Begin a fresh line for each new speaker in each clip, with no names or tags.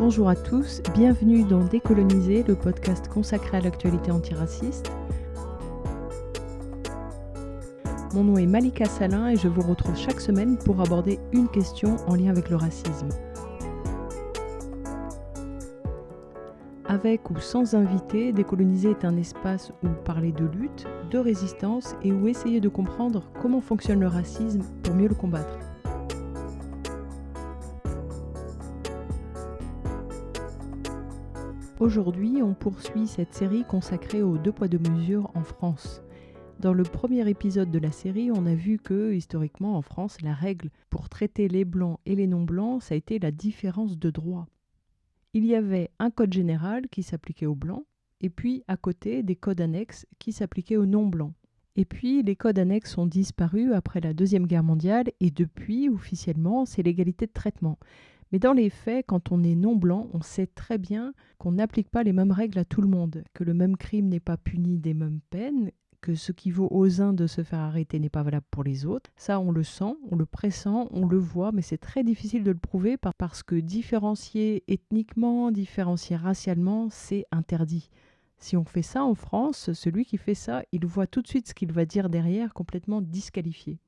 Bonjour à tous, bienvenue dans Décoloniser, le podcast consacré à l'actualité antiraciste. Mon nom est Malika Salin et je vous retrouve chaque semaine pour aborder une question en lien avec le racisme. Avec ou sans invité, Décoloniser est un espace où parler de lutte, de résistance et où essayer de comprendre comment fonctionne le racisme pour mieux le combattre. Aujourd'hui, on poursuit cette série consacrée aux deux poids deux mesures en France. Dans le premier épisode de la série, on a vu que, historiquement, en France, la règle pour traiter les blancs et les non-blancs, ça a été la différence de droit. Il y avait un code général qui s'appliquait aux blancs, et puis à côté, des codes annexes qui s'appliquaient aux non-blancs. Et puis, les codes annexes ont disparu après la Deuxième Guerre mondiale, et depuis, officiellement, c'est l'égalité de traitement. Mais dans les faits, quand on est non-blanc, on sait très bien qu'on n'applique pas les mêmes règles à tout le monde, que le même crime n'est pas puni des mêmes peines, que ce qui vaut aux uns de se faire arrêter n'est pas valable pour les autres. Ça, on le sent, on le pressent, on le voit, mais c'est très difficile de le prouver parce que différencier ethniquement, différencier racialement, c'est interdit. Si on fait ça en France, celui qui fait ça, il voit tout de suite ce qu'il va dire derrière, complètement disqualifié.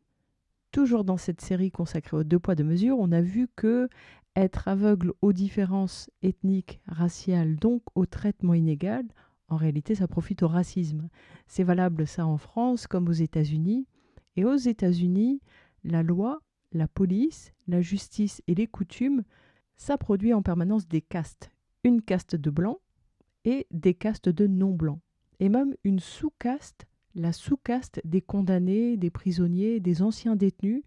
Toujours dans cette série consacrée aux deux poids deux mesures, on a vu que être aveugle aux différences ethniques, raciales, donc au traitement inégal, en réalité, ça profite au racisme. C'est valable ça en France comme aux États-Unis. Et aux États-Unis, la loi, la police, la justice et les coutumes, ça produit en permanence des castes. Une caste de blancs et des castes de non-blancs. Et même une sous-caste, la sous-caste des condamnés, des prisonniers, des anciens détenus,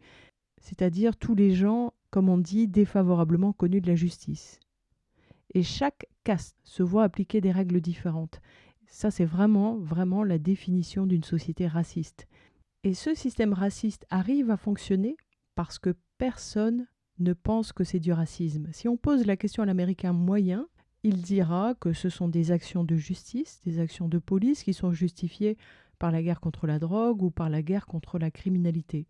c'est-à-dire tous les gens, comme on dit, défavorablement connus de la justice. Et chaque caste se voit appliquer des règles différentes. Ça, c'est vraiment la définition d'une société raciste. Et ce système raciste arrive à fonctionner parce que personne ne pense que c'est du racisme. Si on pose la question à l'Américain moyen, il dira que ce sont des actions de justice, des actions de police qui sont justifiées par la guerre contre la drogue ou par la guerre contre la criminalité.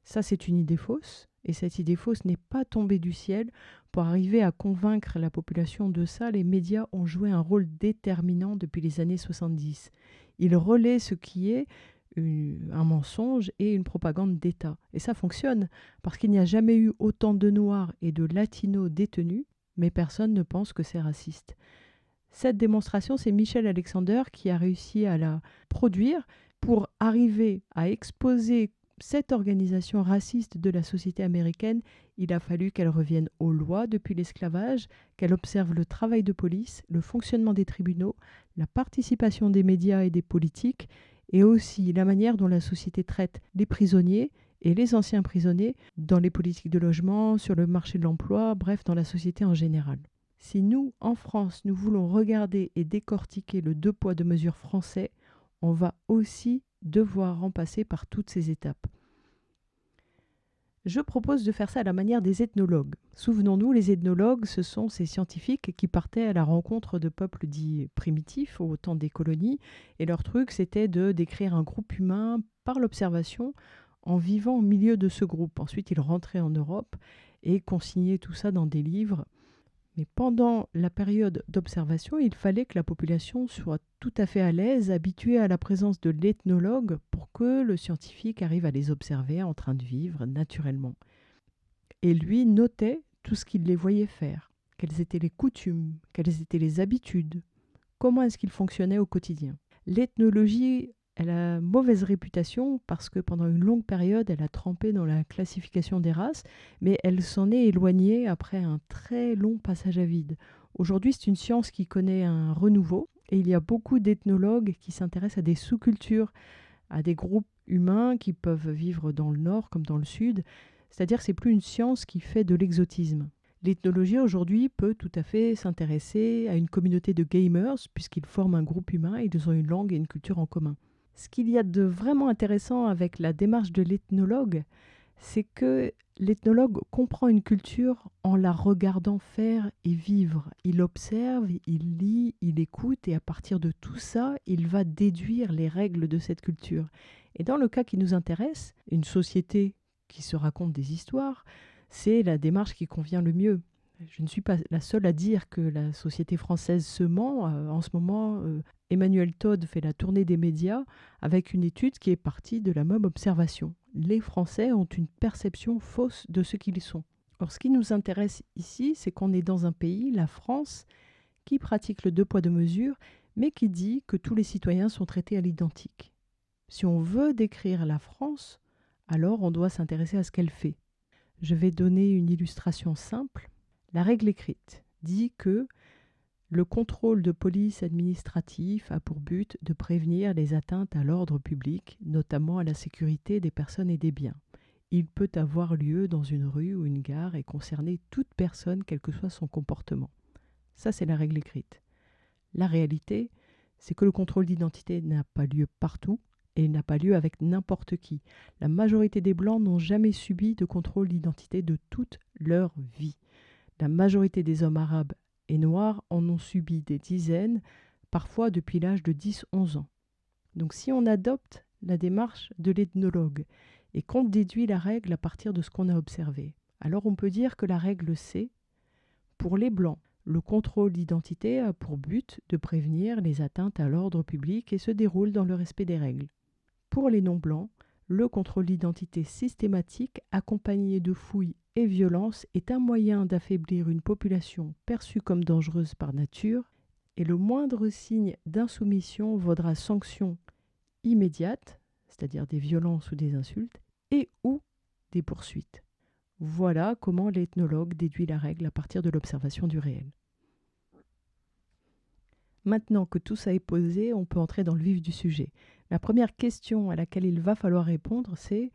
Ça, c'est une idée fausse. Et cette idée fausse n'est pas tombée du ciel. Pour arriver à convaincre la population de ça, les médias ont joué un rôle déterminant depuis les années 70. Ils relaient ce qui est un mensonge et une propagande d'État. Et ça fonctionne, parce qu'il n'y a jamais eu autant de Noirs et de Latinos détenus, mais personne ne pense que c'est raciste. Cette démonstration, c'est Michelle Alexander qui a réussi à la produire pour arriver à exposer cette organisation raciste de la société américaine. Il a fallu qu'elle revienne aux lois depuis l'esclavage, qu'elle observe le travail de police, le fonctionnement des tribunaux, la participation des médias et des politiques, et aussi la manière dont la société traite les prisonniers et les anciens prisonniers dans les politiques de logement, sur le marché de l'emploi, bref, dans la société en général. Si nous, en France, nous voulons regarder et décortiquer le deux poids deux mesures français, on va aussi devoir en passer par toutes ces étapes. Je propose de faire ça à la manière des ethnologues. Souvenons-nous, les ethnologues, ce sont ces scientifiques qui partaient à la rencontre de peuples dits primitifs au temps des colonies, et leur truc, c'était de décrire un groupe humain par l'observation en vivant au milieu de ce groupe. Ensuite, ils rentraient en Europe et consignaient tout ça dans des livres. Mais pendant la période d'observation, il fallait que la population soit tout à fait à l'aise, habituée à la présence de l'ethnologue pour que le scientifique arrive à les observer en train de vivre naturellement. Et lui notait tout ce qu'il les voyait faire, quelles étaient les coutumes, quelles étaient les habitudes, comment est-ce qu'ils fonctionnaient au quotidien. L'ethnologie, elle a mauvaise réputation parce que pendant une longue période, elle a trempé dans la classification des races, mais elle s'en est éloignée après un très long passage à vide. Aujourd'hui, c'est une science qui connaît un renouveau et il y a beaucoup d'ethnologues qui s'intéressent à des sous-cultures, à des groupes humains qui peuvent vivre dans le nord comme dans le sud. C'est-à-dire que c'est plus une science qui fait de l'exotisme. L'ethnologie aujourd'hui peut tout à fait s'intéresser à une communauté de gamers puisqu'ils forment un groupe humain et ils ont une langue et une culture en commun. Ce qu'il y a de vraiment intéressant avec la démarche de l'ethnologue, c'est que l'ethnologue comprend une culture en la regardant faire et vivre. Il observe, il lit, il écoute et à partir de tout ça, il va déduire les règles de cette culture. Et dans le cas qui nous intéresse, une société qui se raconte des histoires, c'est la démarche qui convient le mieux. Je ne suis pas la seule à dire que la société française se ment. En ce moment, Emmanuel Todd fait la tournée des médias avec une étude qui est partie de la même observation. Les Français ont une perception fausse de ce qu'ils sont. Or, ce qui nous intéresse ici, c'est qu'on est dans un pays, la France, qui pratique le deux poids deux mesures, mais qui dit que tous les citoyens sont traités à l'identique. Si on veut décrire la France, alors on doit s'intéresser à ce qu'elle fait. Je vais donner une illustration simple. La règle écrite dit que le contrôle de police administratif a pour but de prévenir les atteintes à l'ordre public, notamment à la sécurité des personnes et des biens. Il peut avoir lieu dans une rue ou une gare et concerner toute personne, quel que soit son comportement. Ça, c'est la règle écrite. La réalité, c'est que le contrôle d'identité n'a pas lieu partout et il n'a pas lieu avec n'importe qui. La majorité des Blancs n'ont jamais subi de contrôle d'identité de toute leur vie. La majorité des hommes arabes et noirs en ont subi des dizaines, parfois depuis l'âge de 10-11 ans. Donc si on adopte la démarche de l'ethnologue et qu'on déduit la règle à partir de ce qu'on a observé, alors on peut dire que la règle c'est, pour les Blancs, le contrôle d'identité a pour but de prévenir les atteintes à l'ordre public et se déroule dans le respect des règles. Pour les non-blancs, le contrôle d'identité systématique, accompagné de fouilles et violences, est un moyen d'affaiblir une population perçue comme dangereuse par nature, et le moindre signe d'insoumission vaudra sanction immédiate, c'est-à-dire des violences ou des insultes, et ou des poursuites. Voilà comment l'ethnologue déduit la règle à partir de l'observation du réel. Maintenant que tout ça est posé, on peut entrer dans le vif du sujet. La première question à laquelle il va falloir répondre, c'est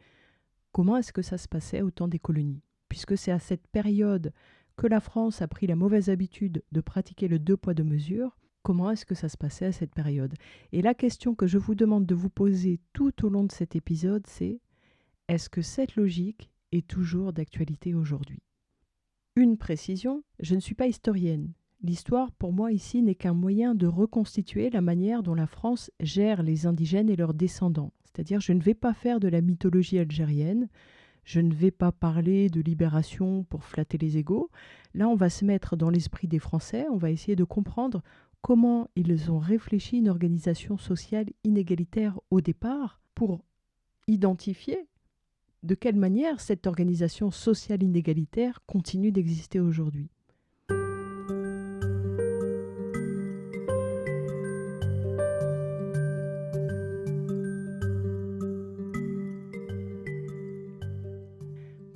comment est-ce que ça se passait au temps des colonies ? Puisque c'est à cette période que la France a pris la mauvaise habitude de pratiquer le deux poids deux mesures, comment est-ce que ça se passait à cette période ? Et la question que je vous demande de vous poser tout au long de cet épisode, c'est est-ce que cette logique est toujours d'actualité aujourd'hui ? Une précision, je ne suis pas historienne. L'histoire, pour moi, ici, n'est qu'un moyen de reconstituer la manière dont la France gère les indigènes et leurs descendants. C'est-à-dire, je ne vais pas faire de la mythologie algérienne, je ne vais pas parler de libération pour flatter les égos. Là, on va se mettre dans l'esprit des Français, on va essayer de comprendre comment ils ont réfléchi une organisation sociale inégalitaire au départ pour identifier de quelle manière cette organisation sociale inégalitaire continue d'exister aujourd'hui.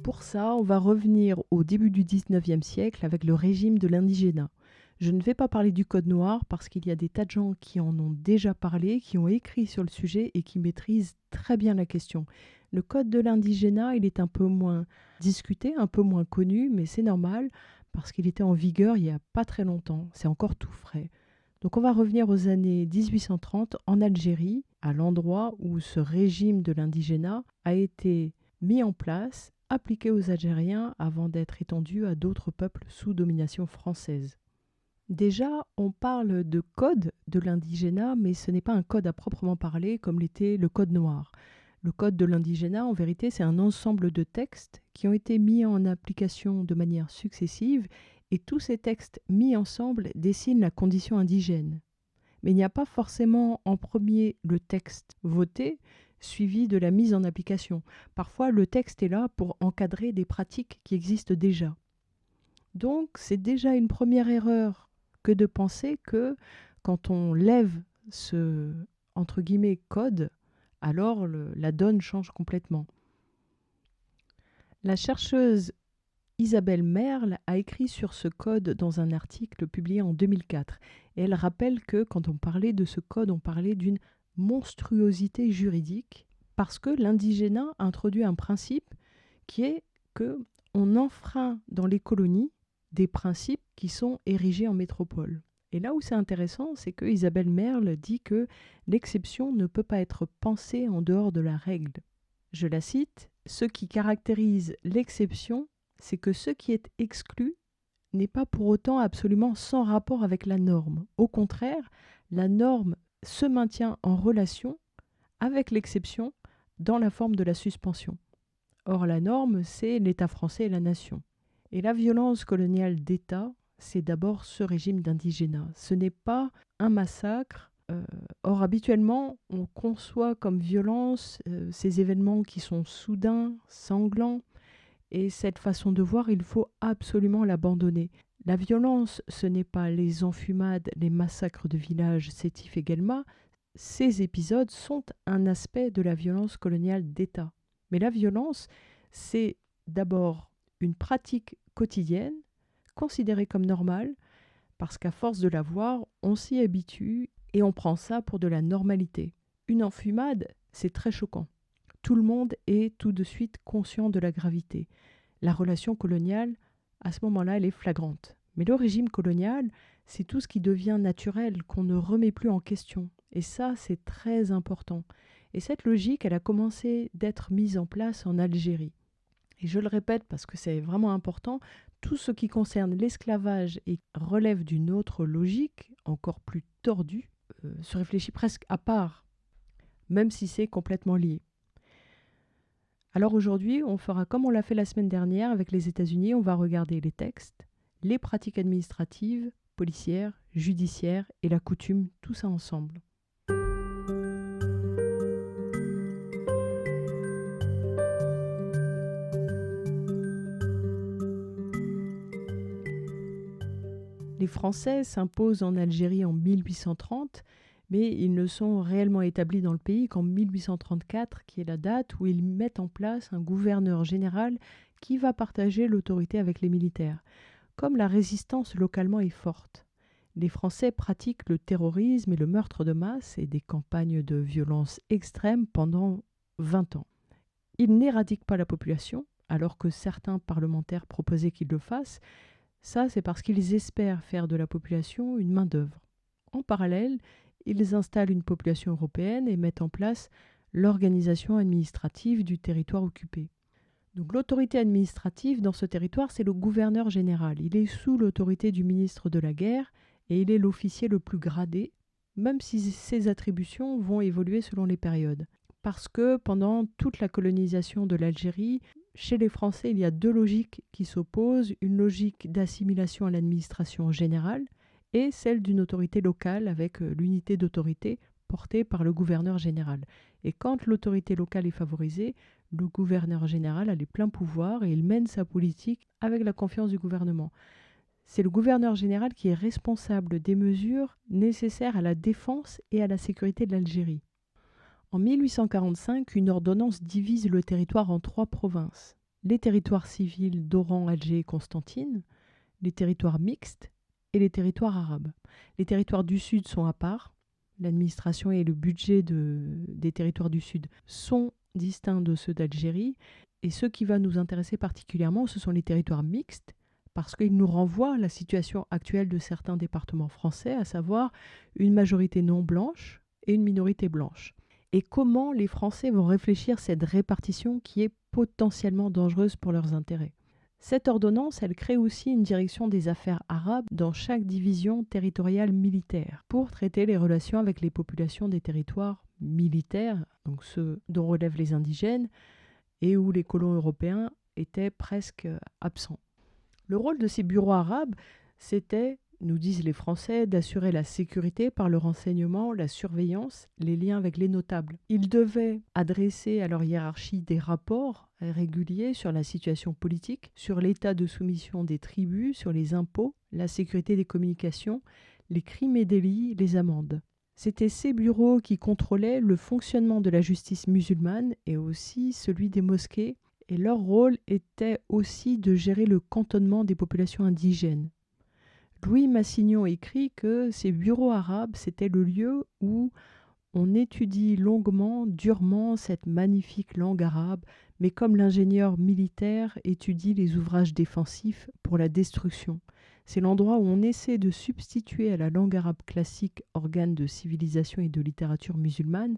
Pour ça, on va revenir au début du 19e siècle avec le régime de l'indigénat. Je ne vais pas parler du Code noir parce qu'il y a des tas de gens qui en ont déjà parlé, qui ont écrit sur le sujet et qui maîtrisent très bien la question. Le Code de l'indigénat, il est un peu moins discuté, un peu moins connu, mais c'est normal parce qu'il était en vigueur il n'y a pas très longtemps. C'est encore tout frais. Donc on va revenir aux années 1830 en Algérie, à l'endroit où ce régime de l'indigénat a été mis en place, appliqué aux Algériens avant d'être étendu à d'autres peuples sous domination française. Déjà, on parle de code de l'indigénat, mais ce n'est pas un code à proprement parler comme l'était le Code noir. Le Code de l'indigénat, en vérité, c'est un ensemble de textes qui ont été mis en application de manière successive, et tous ces textes mis ensemble dessinent la condition indigène. Mais il n'y a pas forcément en premier le texte voté, suivi de la mise en application. Parfois, le texte est là pour encadrer des pratiques qui existent déjà. Donc, c'est déjà une première erreur que de penser que quand on lève ce, entre guillemets, code, alors la donne change complètement. La chercheuse Isabelle Merle a écrit sur ce code dans un article publié en 2004. Et elle rappelle que quand on parlait de ce code, on parlait d'une monstruosité juridique parce que l'indigénat introduit un principe qui est qu'on enfreint dans les colonies des principes qui sont érigés en métropole. Et là où c'est intéressant, c'est que Isabelle Merle dit que l'exception ne peut pas être pensée en dehors de la règle. Je la cite, « Ce qui caractérise l'exception, c'est que ce qui est exclu n'est pas pour autant absolument sans rapport avec la norme. Au contraire, la norme se maintient en relation avec l'exception dans la forme de la suspension. Or, la norme, c'est l'État français et la nation. Et la violence coloniale d'État, c'est d'abord ce régime d'indigénat. Ce n'est pas un massacre. Or, habituellement, on conçoit comme violence ces événements qui sont soudains, sanglants, et cette façon de voir, il faut absolument l'abandonner. La violence, ce n'est pas les enfumades, les massacres de villages Sétif et Guelma. Ces épisodes sont un aspect de la violence coloniale d'État. Mais la violence, c'est d'abord une pratique quotidienne, considérée comme normale, parce qu'à force de la voir, on s'y habitue et on prend ça pour de la normalité. Une enfumade, c'est très choquant. Tout le monde est tout de suite conscient de la gravité. La relation coloniale, à ce moment-là, elle est flagrante. Mais le régime colonial, c'est tout ce qui devient naturel, qu'on ne remet plus en question. Et ça, c'est très important. Et cette logique, elle a commencé d'être mise en place en Algérie. Et je le répète parce que c'est vraiment important, tout ce qui concerne l'esclavage et relève d'une autre logique, encore plus tordue, se réfléchit presque à part, même si c'est complètement lié. Alors aujourd'hui, on fera comme on l'a fait la semaine dernière avec les États-Unis, on va regarder les textes, les pratiques administratives, policières, judiciaires et la coutume, tout ça ensemble. Les Français s'imposent en Algérie en 1830, mais ils ne sont réellement établis dans le pays qu'en 1834, qui est la date où ils mettent en place un gouverneur général qui va partager l'autorité avec les militaires. Comme la résistance localement est forte, les Français pratiquent le terrorisme et le meurtre de masse et des campagnes de violence extrême pendant 20 ans. Ils n'éradiquent pas la population, alors que certains parlementaires proposaient qu'ils le fassent. Ça, c'est parce qu'ils espèrent faire de la population une main-d'œuvre. En parallèle, ils installent une population européenne et mettent en place l'organisation administrative du territoire occupé. Donc l'autorité administrative dans ce territoire, c'est le gouverneur général. Il est sous l'autorité du ministre de la Guerre et il est l'officier le plus gradé, même si ses attributions vont évoluer selon les périodes. Parce que pendant toute la colonisation de l'Algérie, chez les Français, il y a deux logiques qui s'opposent, une logique d'assimilation à l'administration générale et celle d'une autorité locale avec l'unité d'autorité portée par le gouverneur général. Et quand l'autorité locale est favorisée, le gouverneur général a les pleins pouvoirs et il mène sa politique avec la confiance du gouvernement. C'est le gouverneur général qui est responsable des mesures nécessaires à la défense et à la sécurité de l'Algérie. En 1845, une ordonnance divise le territoire en 3 provinces. Les territoires civils d'Oran, Alger et Constantine, les territoires mixtes et les territoires arabes. Les territoires du Sud sont à part. L'administration et le budget des territoires du Sud sont distincts de ceux d'Algérie. Et ce qui va nous intéresser particulièrement, ce sont les territoires mixtes, parce qu'ils nous renvoient à la situation actuelle de certains départements français, à savoir une majorité non blanche et une minorité blanche. Et comment les Français vont réfléchir cette répartition qui est potentiellement dangereuse pour leurs intérêts. Cette ordonnance, elle crée aussi une direction des affaires arabes dans chaque division territoriale militaire pour traiter les relations avec les populations des territoires militaires, donc ceux dont relèvent les indigènes, et où les colons européens étaient presque absents. Le rôle de ces bureaux arabes, c'était, nous disent les Français, d'assurer la sécurité par le renseignement, la surveillance, les liens avec les notables. Ils devaient adresser à leur hiérarchie des rapports réguliers sur la situation politique, sur l'état de soumission des tribus, sur les impôts, la sécurité des communications, les crimes et délits, les amendes. C'étaient ces bureaux qui contrôlaient le fonctionnement de la justice musulmane et aussi celui des mosquées, et leur rôle était aussi de gérer le cantonnement des populations indigènes. Louis Massignon écrit que ces bureaux arabes, c'était le lieu où on étudie longuement, durement cette magnifique langue arabe, mais comme l'ingénieur militaire étudie les ouvrages défensifs pour la destruction. C'est l'endroit où on essaie de substituer à la langue arabe classique, organe de civilisation et de littérature musulmane,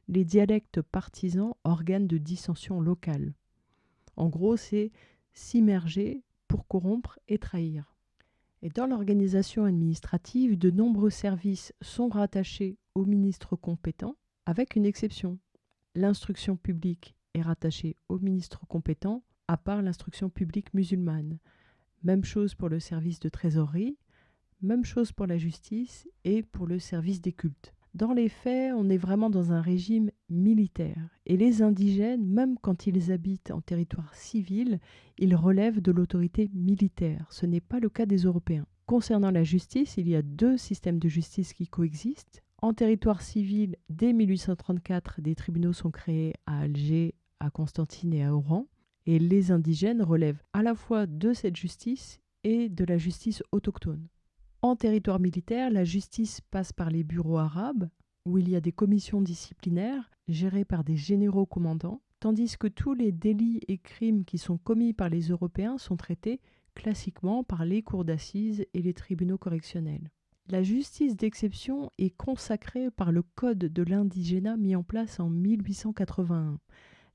les dialectes partisans, organes de dissension locale. En gros, c'est s'immerger pour corrompre et trahir. Et dans l'organisation administrative, de nombreux services sont rattachés au ministre compétent, avec une exception. L'instruction publique est rattachée au ministre compétent, à part l'instruction publique musulmane. Même chose pour le service de trésorerie, même chose pour la justice et pour le service des cultes. Dans les faits, on est vraiment dans un régime militaire. Et les indigènes, même quand ils habitent en territoire civil, ils relèvent de l'autorité militaire. Ce n'est pas le cas des Européens. Concernant la justice, il y a 2 systèmes de justice qui coexistent. En territoire civil, dès 1834, des tribunaux sont créés à Alger, à Constantine et à Oran. Et les indigènes relèvent à la fois de cette justice et de la justice autochtone. En territoire militaire, la justice passe par les bureaux arabes, où il y a des commissions disciplinaires gérées par des généraux commandants, tandis que tous les délits et crimes qui sont commis par les Européens sont traités classiquement par les cours d'assises et les tribunaux correctionnels. La justice d'exception est consacrée par le Code de l'indigénat mis en place en 1881.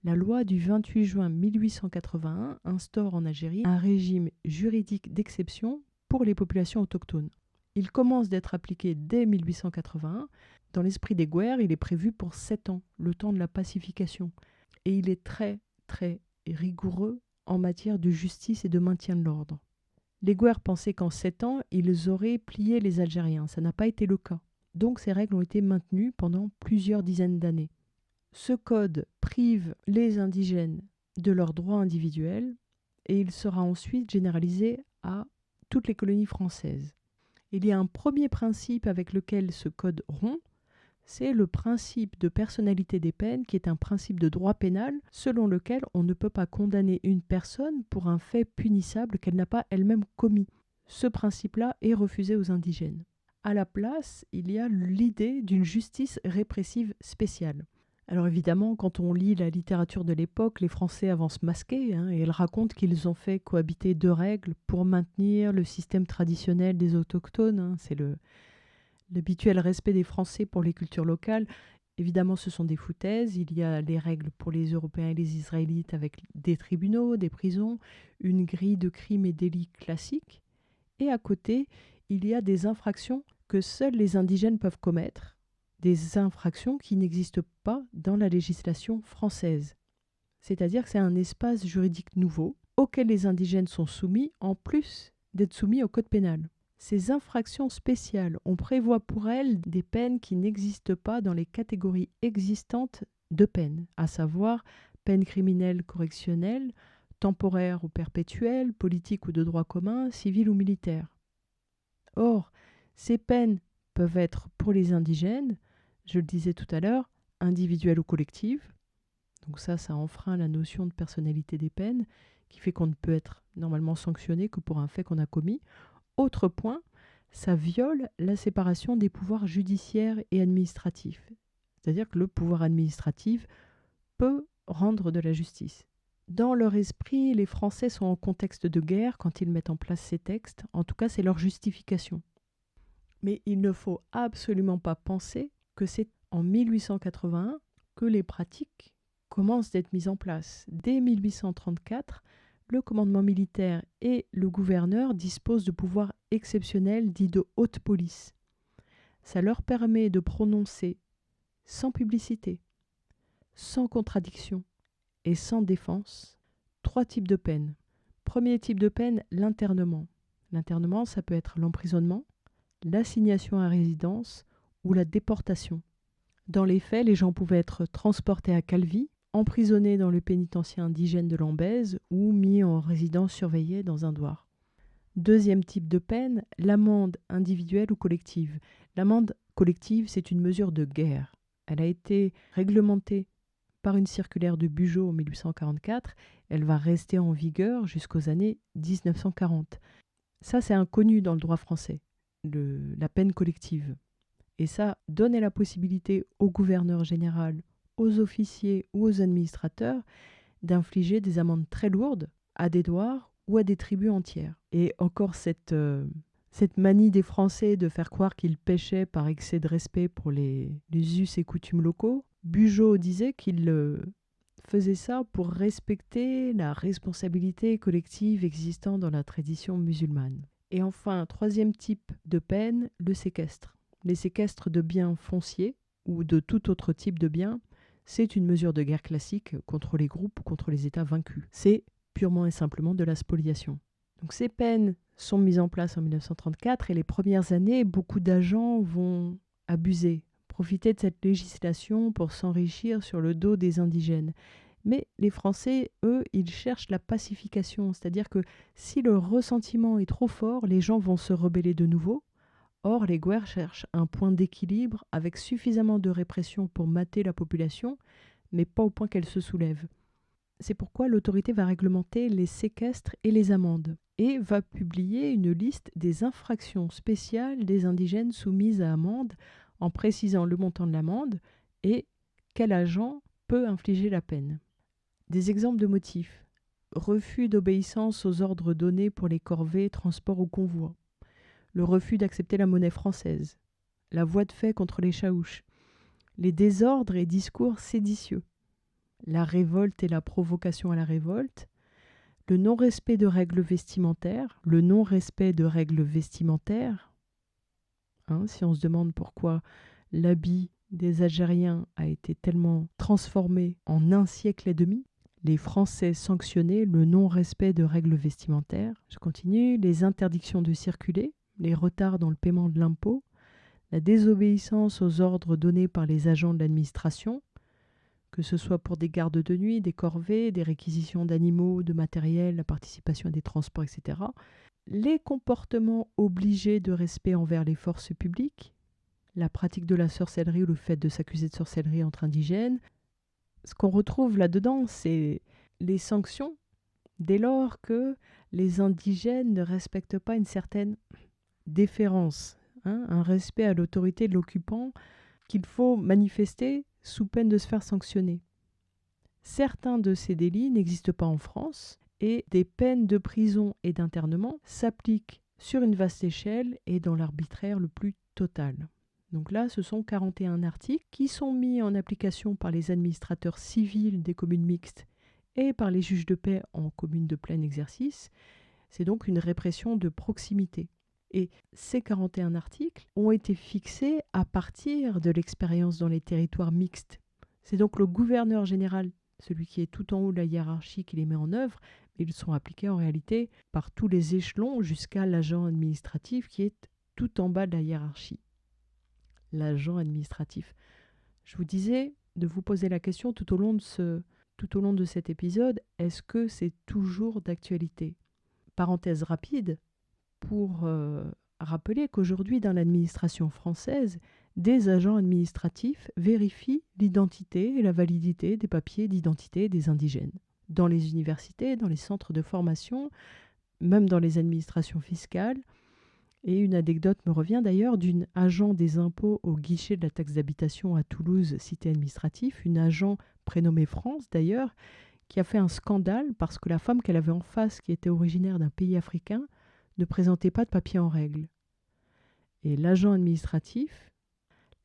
La loi du 28 juin 1881 instaure en Algérie un régime juridique d'exception pour les populations autochtones. Il commence d'être appliqué dès 1881. Dans l'esprit des Guers, il est prévu pour 7 ans, le temps de la pacification. Et il est très, très rigoureux en matière de justice et de maintien de l'ordre. Les Guers pensaient qu'en 7 ans, ils auraient plié les Algériens. Ça n'a pas été le cas. Donc ces règles ont été maintenues pendant plusieurs dizaines d'années. Ce code prive les indigènes de leurs droits individuels et il sera ensuite généralisé à toutes les colonies françaises. Il y a un premier principe avec lequel ce code rompt, c'est le principe de personnalité des peines qui est un principe de droit pénal selon lequel on ne peut pas condamner une personne pour un fait punissable qu'elle n'a pas elle-même commis. Ce principe-là est refusé aux indigènes. À la place, il y a l'idée d'une justice répressive spéciale. Alors évidemment, quand on lit la littérature de l'époque, les Français avancent masqués et ils racontent qu'ils ont fait cohabiter 2 règles pour maintenir le système traditionnel des autochtones. C'est l'habituel respect des Français pour les cultures locales. Évidemment, ce sont des foutaises. Il y a les règles pour les Européens et les Israélites avec des tribunaux, des prisons, une grille de crimes et délits classiques. Et à côté, il y a des infractions que seuls les indigènes peuvent commettre, des infractions qui n'existent pas dans la législation française. C'est-à-dire que c'est un espace juridique nouveau auquel les indigènes sont soumis, en plus d'être soumis au code pénal. Ces infractions spéciales, on prévoit pour elles des peines qui n'existent pas dans les catégories existantes de peines, à savoir peines criminelles correctionnelles, temporaires ou perpétuelles, politiques ou de droit commun, civiles ou militaires. Or, ces peines peuvent être pour les indigènes, je le disais tout à l'heure, individuelles ou collectives. Donc ça enfreint la notion de personnalité des peines, qui fait qu'on ne peut être normalement sanctionné que pour un fait qu'on a commis. Autre point, ça viole la séparation des pouvoirs judiciaires et administratifs. C'est-à-dire que le pouvoir administratif peut rendre de la justice. Dans leur esprit, les Français sont en contexte de guerre quand ils mettent en place ces textes. En tout cas, c'est leur justification. Mais il ne faut absolument pas penser que c'est en 1881 que les pratiques commencent d'être mises en place. Dès 1834, le commandement militaire et le gouverneur disposent de pouvoirs exceptionnels dits de haute police. Ça leur permet de prononcer sans publicité, sans contradiction et sans défense 3 types de peines. Premier type de peine, l'internement. L'internement, ça peut être l'emprisonnement, l'assignation à résidence ou la déportation. Dans les faits, les gens pouvaient être transportés à Calvi, emprisonnés dans le pénitencier indigène de Lambèze ou mis en résidence surveillée dans un douar. Deuxième type de peine, l'amende individuelle ou collective. L'amende collective, c'est une mesure de guerre. Elle a été réglementée par une circulaire de Bugeaud en 1844. Elle va rester en vigueur jusqu'aux années 1940. Ça, c'est inconnu dans le droit français, la peine collective. Et ça donnait la possibilité au gouverneur général, aux officiers ou aux administrateurs d'infliger des amendes très lourdes à des douars ou à des tribus entières. Et encore cette manie des Français de faire croire qu'ils péchaient par excès de respect pour les us et coutumes locaux, Bugeaud disait qu'il faisait ça pour respecter la responsabilité collective existant dans la tradition musulmane. Et enfin, troisième type de peine, le séquestre. Les séquestres de biens fonciers ou de tout autre type de biens, c'est une mesure de guerre classique contre les groupes ou contre les États vaincus. C'est purement et simplement de la spoliation. Donc ces peines sont mises en place en 1934 et les premières années, beaucoup d'agents vont abuser, profiter de cette législation pour s'enrichir sur le dos des indigènes. Mais les Français, eux, ils cherchent la pacification, c'est-à-dire que si le ressentiment est trop fort, les gens vont se rebeller de nouveau. Or, les guerres cherchent un point d'équilibre avec suffisamment de répression pour mater la population, mais pas au point qu'elle se soulève. C'est pourquoi l'autorité va réglementer les séquestres et les amendes, et va publier une liste des infractions spéciales des indigènes soumises à amende, en précisant le montant de l'amende et quel agent peut infliger la peine. Des exemples de motifs. Refus d'obéissance aux ordres donnés pour les corvées, transports ou convois. Le refus d'accepter la monnaie française. La voie de fait contre les chaouches. Les désordres et discours séditieux. La révolte et la provocation à la révolte. Le non-respect de règles vestimentaires. Le non-respect de règles vestimentaires. Si on se demande pourquoi l'habit des Algériens a été tellement transformé en 1 siècle et demi. Les Français sanctionnaient le non-respect de règles vestimentaires. Je continue. Les interdictions de circuler, les retards dans le paiement de l'impôt, la désobéissance aux ordres donnés par les agents de l'administration, que ce soit pour des gardes de nuit, des corvées, des réquisitions d'animaux, de matériel, la participation à des transports, etc. Les comportements obligés de respect envers les forces publiques, la pratique de la sorcellerie ou le fait de s'accuser de sorcellerie entre indigènes. Ce qu'on retrouve là-dedans, c'est les sanctions dès lors que les indigènes ne respectent pas une certaine déférence, un respect à l'autorité de l'occupant qu'il faut manifester sous peine de se faire sanctionner. Certains de ces délits n'existent pas en France et des peines de prison et d'internement s'appliquent sur une vaste échelle et dans l'arbitraire le plus total. Donc là, ce sont 41 articles qui sont mis en application par les administrateurs civils des communes mixtes et par les juges de paix en communes de plein exercice. C'est donc une répression de proximité. Et ces 41 articles ont été fixés à partir de l'expérience dans les territoires mixtes. C'est donc le gouverneur général, celui qui est tout en haut de la hiérarchie, qui les met en œuvre. Ils sont appliqués en réalité par tous les échelons jusqu'à l'agent administratif qui est tout en bas de la hiérarchie. L'agent administratif. Je vous disais de vous poser la question tout au long de cet épisode, est-ce que c'est toujours d'actualité ? Parenthèse rapide, pour rappeler qu'aujourd'hui dans l'administration française, des agents administratifs vérifient l'identité et la validité des papiers d'identité des indigènes. Dans les universités, dans les centres de formation, même dans les administrations fiscales. Et une anecdote me revient d'ailleurs d'une agent des impôts au guichet de la taxe d'habitation à Toulouse, cité administratif, une agent prénommée France d'ailleurs, qui a fait un scandale parce que la femme qu'elle avait en face, qui était originaire d'un pays africain, ne présentait pas de papier en règle. Et l'agent administratif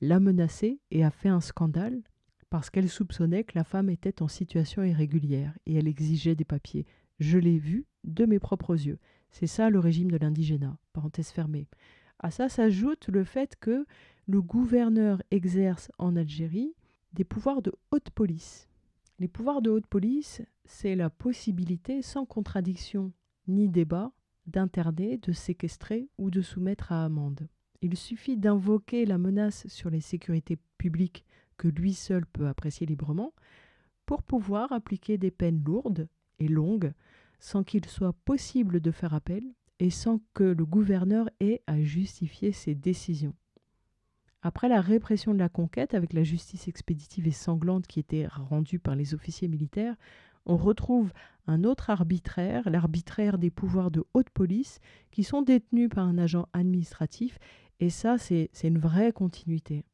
l'a menacée et a fait un scandale parce qu'elle soupçonnait que la femme était en situation irrégulière et elle exigeait des papiers. Je l'ai vu de mes propres yeux. C'est ça le régime de l'indigénat, parenthèse fermée. À ça s'ajoute le fait que le gouverneur exerce en Algérie des pouvoirs de haute police. Les pouvoirs de haute police, c'est la possibilité, sans contradiction ni débat, d'interner, de séquestrer ou de soumettre à amende. Il suffit d'invoquer la menace sur les sécurités publiques que lui seul peut apprécier librement pour pouvoir appliquer des peines lourdes et longues sans qu'il soit possible de faire appel et sans que le gouverneur ait à justifier ses décisions. Après la répression de la conquête, avec la justice expéditive et sanglante qui était rendue par les officiers militaires, on retrouve un autre arbitraire, l'arbitraire des pouvoirs de haute police, qui sont détenus par un agent administratif, et ça, c'est une vraie continuité.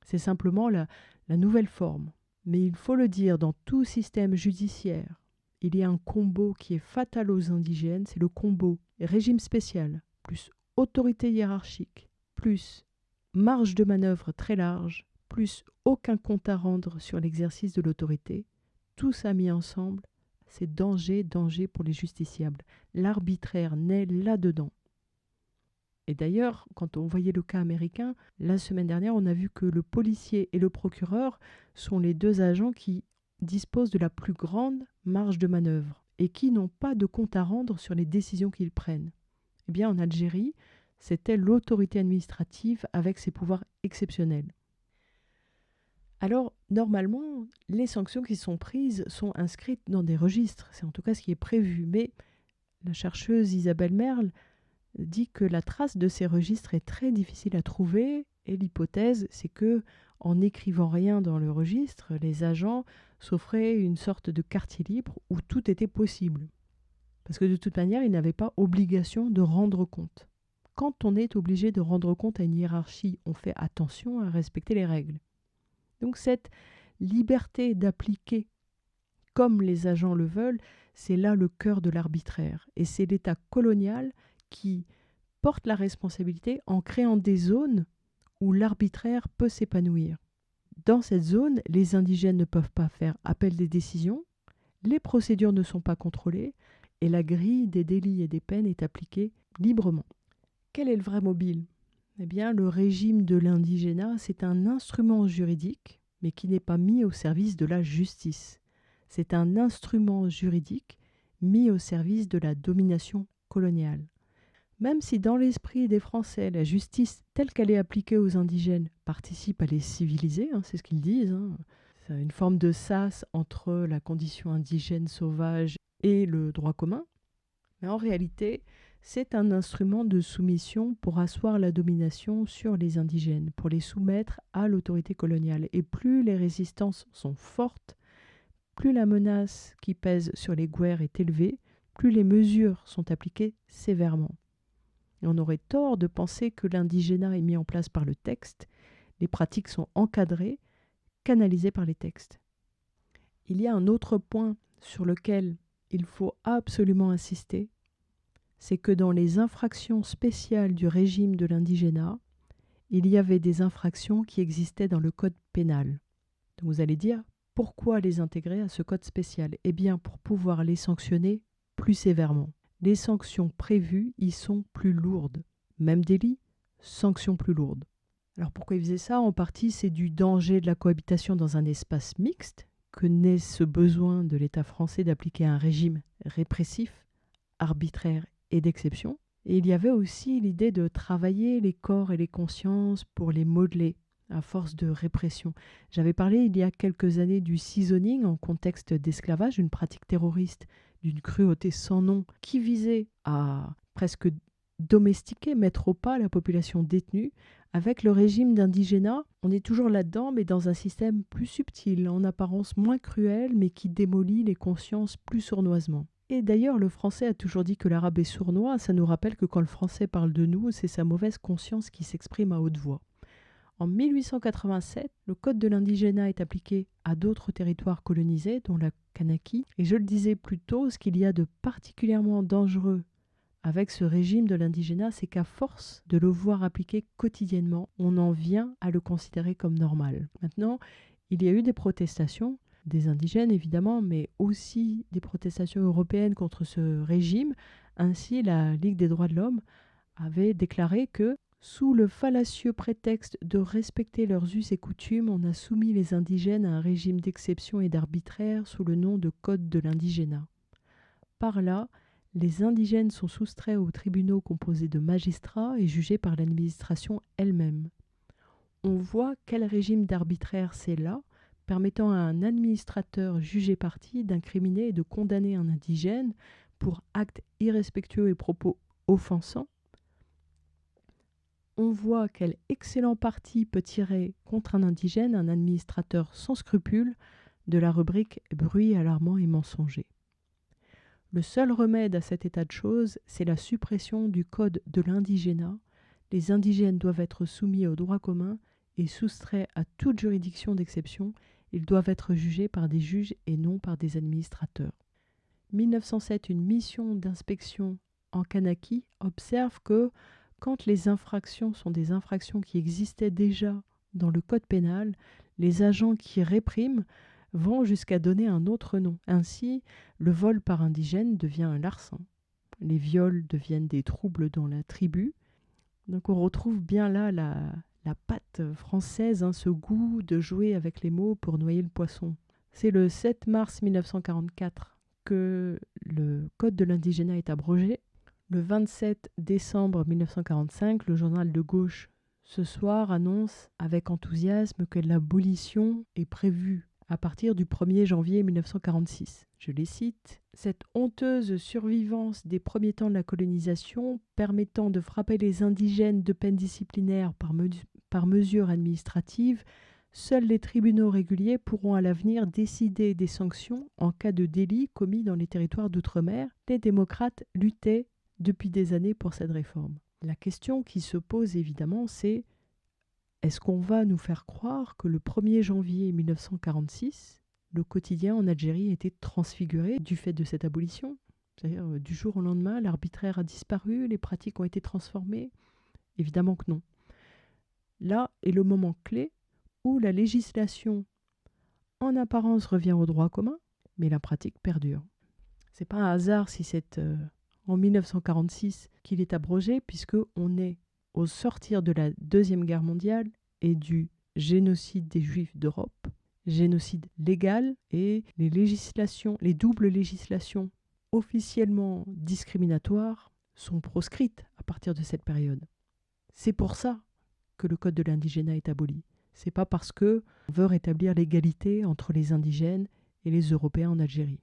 C'est simplement la nouvelle forme. Mais il faut le dire, dans tout système judiciaire, il y a un combo qui est fatal aux indigènes, c'est le combo régime spécial, plus autorité hiérarchique, plus marge de manœuvre très large, plus aucun compte à rendre sur l'exercice de l'autorité. Tout ça mis ensemble, c'est danger pour les justiciables. L'arbitraire naît là-dedans. Et d'ailleurs, quand on voyait le cas américain, la semaine dernière, on a vu que le policier et le procureur sont les deux agents qui disposent de la plus grande marge de manœuvre. et qui n'ont pas de compte à rendre sur les décisions qu'ils prennent. Eh bien, en Algérie, c'était l'autorité administrative avec ses pouvoirs exceptionnels. Alors, normalement, les sanctions qui sont prises sont inscrites dans des registres. C'est en tout cas ce qui est prévu. Mais la chercheuse Isabelle Merle dit que la trace de ces registres est très difficile à trouver et l'hypothèse, c'est que en n'écrivant rien dans le registre, les agents s'offraient une sorte de quartier libre où tout était possible. Parce que de toute manière, ils n'avaient pas obligation de rendre compte. Quand on est obligé de rendre compte à une hiérarchie, on fait attention à respecter les règles. Donc cette liberté d'appliquer comme les agents le veulent, c'est là le cœur de l'arbitraire. Et c'est l'État colonial qui porte la responsabilité en créant des zones où l'arbitraire peut s'épanouir. Dans cette zone, les indigènes ne peuvent pas faire appel des décisions, les procédures ne sont pas contrôlées et la grille des délits et des peines est appliquée librement. Quel est le vrai mobile ? Eh bien, le régime de l'indigénat, c'est un instrument juridique, mais qui n'est pas mis au service de la justice. C'est un instrument juridique mis au service de la domination coloniale. Même si dans l'esprit des Français, la justice telle qu'elle est appliquée aux indigènes participe à les civiliser, c'est ce qu'ils disent, c'est une forme de sas entre la condition indigène sauvage et le droit commun, mais en réalité, c'est un instrument de soumission pour asseoir la domination sur les indigènes, pour les soumettre à l'autorité coloniale. Et plus les résistances sont fortes, plus la menace qui pèse sur les Guers est élevée, plus les mesures sont appliquées sévèrement. Et on aurait tort de penser que l'indigénat est mis en place par le texte. Les pratiques sont encadrées, canalisées par les textes. Il y a un autre point sur lequel il faut absolument insister, c'est que dans les infractions spéciales du régime de l'indigénat, il y avait des infractions qui existaient dans le code pénal. Donc vous allez dire, pourquoi les intégrer à ce code spécial ? Eh bien, pour pouvoir les sanctionner plus sévèrement. Les sanctions prévues y sont plus lourdes. Même délit, sanctions plus lourdes. Alors pourquoi ils faisaient ça ? En partie, c'est du danger de la cohabitation dans un espace mixte que naît ce besoin de l'État français d'appliquer un régime répressif, arbitraire et d'exception. Et il y avait aussi l'idée de travailler les corps et les consciences pour les modeler à force de répression. J'avais parlé il y a quelques années du seasoning en contexte d'esclavage, une pratique terroriste d'une cruauté sans nom qui visait à presque domestiquer, mettre au pas la population détenue. Avec le régime d'indigénat, on est toujours là-dedans, mais dans un système plus subtil, en apparence moins cruel, mais qui démolit les consciences plus sournoisement. Et d'ailleurs, le français a toujours dit que l'arabe est sournois. Ça nous rappelle que quand le français parle de nous, c'est sa mauvaise conscience qui s'exprime à haute voix. En 1887, le code de l'indigénat est appliqué à d'autres territoires colonisés, dont la Kanaki. Et je le disais plus tôt, ce qu'il y a de particulièrement dangereux avec ce régime de l'indigénat, c'est qu'à force de le voir appliqué quotidiennement, on en vient à le considérer comme normal. Maintenant, il y a eu des protestations, des indigènes évidemment, mais aussi des protestations européennes contre ce régime. Ainsi, la Ligue des droits de l'homme avait déclaré que sous le fallacieux prétexte de respecter leurs us et coutumes, on a soumis les indigènes à un régime d'exception et d'arbitraire sous le nom de Code de l'indigénat. Par là, les indigènes sont soustraits aux tribunaux composés de magistrats et jugés par l'administration elle-même. On voit quel régime d'arbitraire c'est là, permettant à un administrateur jugé parti d'incriminer et de condamner un indigène pour actes irrespectueux et propos offensants. On voit quel excellent parti peut tirer contre un indigène un administrateur sans scrupules de la rubrique « bruit alarmant et mensonger ». Le seul remède à cet état de choses, c'est la suppression du code de l'indigénat. Les indigènes doivent être soumis au droit commun et soustraits à toute juridiction d'exception. Ils doivent être jugés par des juges et non par des administrateurs. 1907, une mission d'inspection en Kanaki observe que quand les infractions sont des infractions qui existaient déjà dans le code pénal, les agents qui répriment vont jusqu'à donner un autre nom. Ainsi, le vol par indigène devient un larcin. Les viols deviennent des troubles dans la tribu. Donc on retrouve bien là la patte française, ce goût de jouer avec les mots pour noyer le poisson. C'est le 7 mars 1944 que le Code de l'indigénat est abrogé. Le 27 décembre 1945, le journal de gauche Ce Soir annonce avec enthousiasme que l'abolition est prévue à partir du 1er janvier 1946. Je les cite. « Cette honteuse survivance des premiers temps de la colonisation permettant de frapper les indigènes de peine disciplinaire par mesure administrative, seuls les tribunaux réguliers pourront à l'avenir décider des sanctions en cas de délit commis dans les territoires d'outre-mer. Les démocrates luttaient depuis des années pour cette réforme. » La question qui se pose évidemment, c'est est-ce qu'on va nous faire croire que le 1er janvier 1946, le quotidien en Algérie a été transfiguré du fait de cette abolition ? C'est-à-dire du jour au lendemain, l'arbitraire a disparu, les pratiques ont été transformées ? Évidemment que non. Là est le moment clé où la législation en apparence revient au droit commun, mais la pratique perdure. C'est pas un hasard si c'est en 1946 qu'il est abrogé, puisqu'on est au sortir de la Deuxième Guerre mondiale et du génocide des Juifs d'Europe, génocide légal, et les doubles législations officiellement discriminatoires sont proscrites à partir de cette période. C'est pour ça que le Code de l'indigénat est aboli. C'est pas parce qu'on veut rétablir l'égalité entre les indigènes et les Européens en Algérie.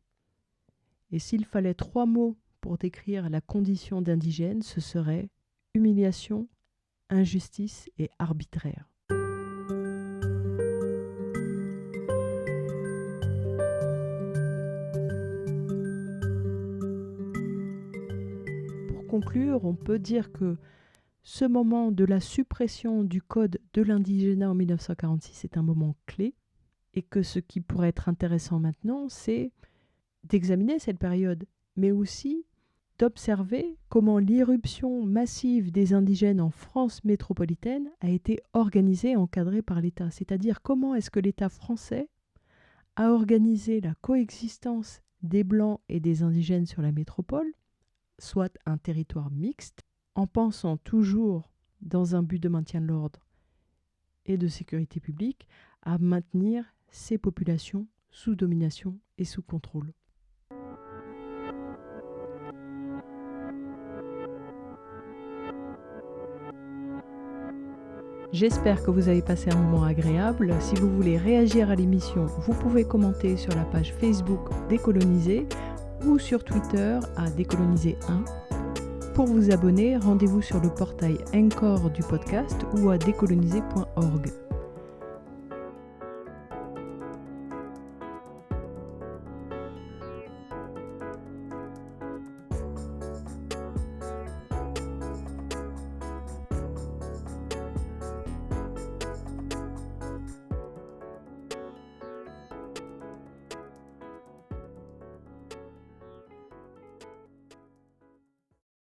Et s'il fallait 3 mots pour décrire la condition d'indigène, ce serait humiliation, injustice et arbitraire. Pour conclure, on peut dire que ce moment de la suppression du code de l'indigénat en 1946 est un moment clé, et que ce qui pourrait être intéressant maintenant, c'est d'examiner cette période, mais aussi d'observer comment l'irruption massive des indigènes en France métropolitaine a été organisée et encadrée par l'État. C'est-à-dire comment est-ce que l'État français a organisé la coexistence des Blancs et des indigènes sur la métropole, soit un territoire mixte, en pensant toujours, dans un but de maintien de l'ordre et de sécurité publique, à maintenir ces populations sous domination et sous contrôle. J'espère que vous avez passé un moment agréable. Si vous voulez réagir à l'émission, vous pouvez commenter sur la page Facebook Décoloniser ou sur Twitter à Décoloniser1. Pour vous abonner, rendez-vous sur le portail Anchor du podcast ou à décoloniser.org.